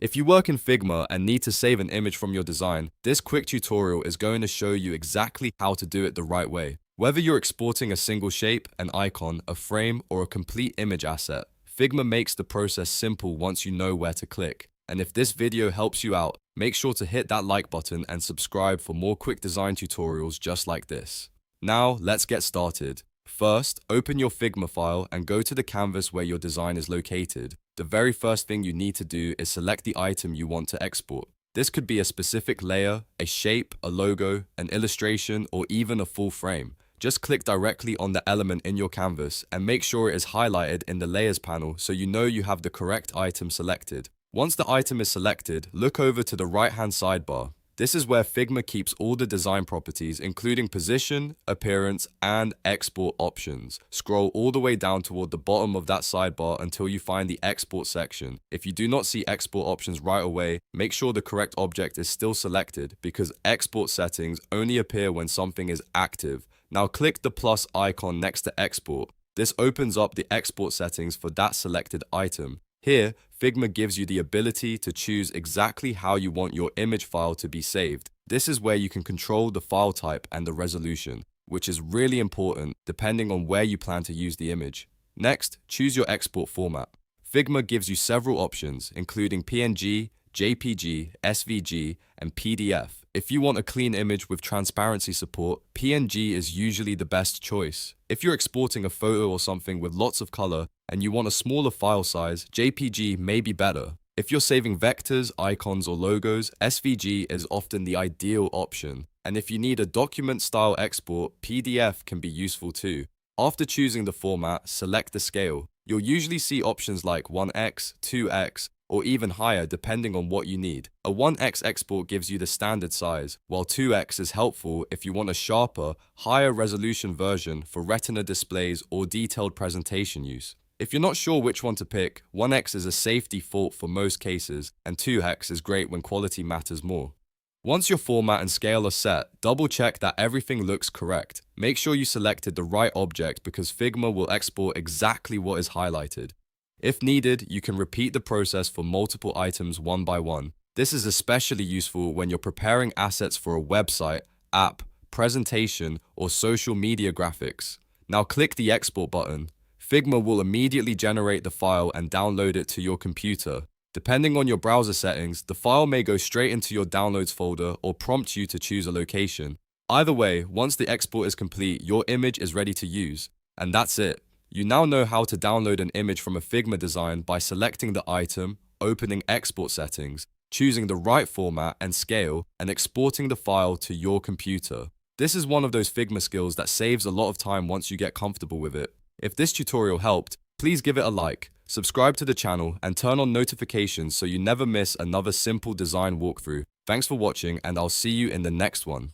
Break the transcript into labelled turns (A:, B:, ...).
A: If you work in Figma and need to save an image from your design, this quick tutorial is going to show you exactly how to do it the right way. Whether you're exporting a single shape, an icon, a frame, or a complete image asset, Figma makes the process simple once you know where to click. And if this video helps you out, make sure to hit that like button and subscribe for more quick design tutorials just like this. Now, let's get started. First, open your Figma file and go to the canvas where your design is located. The very first thing you need to do is select the item you want to export. This could be a specific layer, a shape, a logo, an illustration, or even a full frame. Just click directly on the element in your canvas and make sure it is highlighted in the Layers panel so you know you have the correct item selected. Once the item is selected, look over to the right-hand sidebar. This is where Figma keeps all the design properties, including position, appearance, and export options. Scroll all the way down toward the bottom of that sidebar until you find the export section. If you do not see export options right away, make sure the correct object is still selected because export settings only appear when something is active. Now click the plus icon next to export. This opens up the export settings for that selected item. Here, Figma gives you the ability to choose exactly how you want your image file to be saved. This is where you can control the file type and the resolution, which is really important depending on where you plan to use the image. Next, choose your export format. Figma gives you several options, including PNG, JPG, SVG, and PDF. If you want a clean image with transparency support, PNG is usually the best choice. If you're exporting a photo or something with lots of color and you want a smaller file size, JPG may be better. If you're saving vectors, icons, or logos, SVG is often the ideal option. And if you need a document-style export, PDF can be useful too. After choosing the format, select the scale. You'll usually see options like 1x, 2x, or even higher depending on what you need. A 1x export gives you the standard size, while 2x is helpful if you want a sharper, higher resolution version for retina displays or detailed presentation use. If you're not sure which one to pick, 1x is a safe default for most cases, and 2x is great when quality matters more. Once your format and scale are set, double check that everything looks correct. Make sure you selected the right object because Figma will export exactly what is highlighted. If needed, you can repeat the process for multiple items one by one. This is especially useful when you're preparing assets for a website, app, presentation, or social media graphics. Now click the export button. Figma will immediately generate the file and download it to your computer. Depending on your browser settings, the file may go straight into your downloads folder or prompt you to choose a location. Either way, once the export is complete, your image is ready to use. And that's it. You now know how to download an image from a Figma design by selecting the item, opening export settings, choosing the right format and scale, and exporting the file to your computer. This is one of those Figma skills that saves a lot of time once you get comfortable with it. If this tutorial helped, please give it a like, subscribe to the channel, and turn on notifications so you never miss another simple design walkthrough. Thanks for watching, and I'll see you in the next one.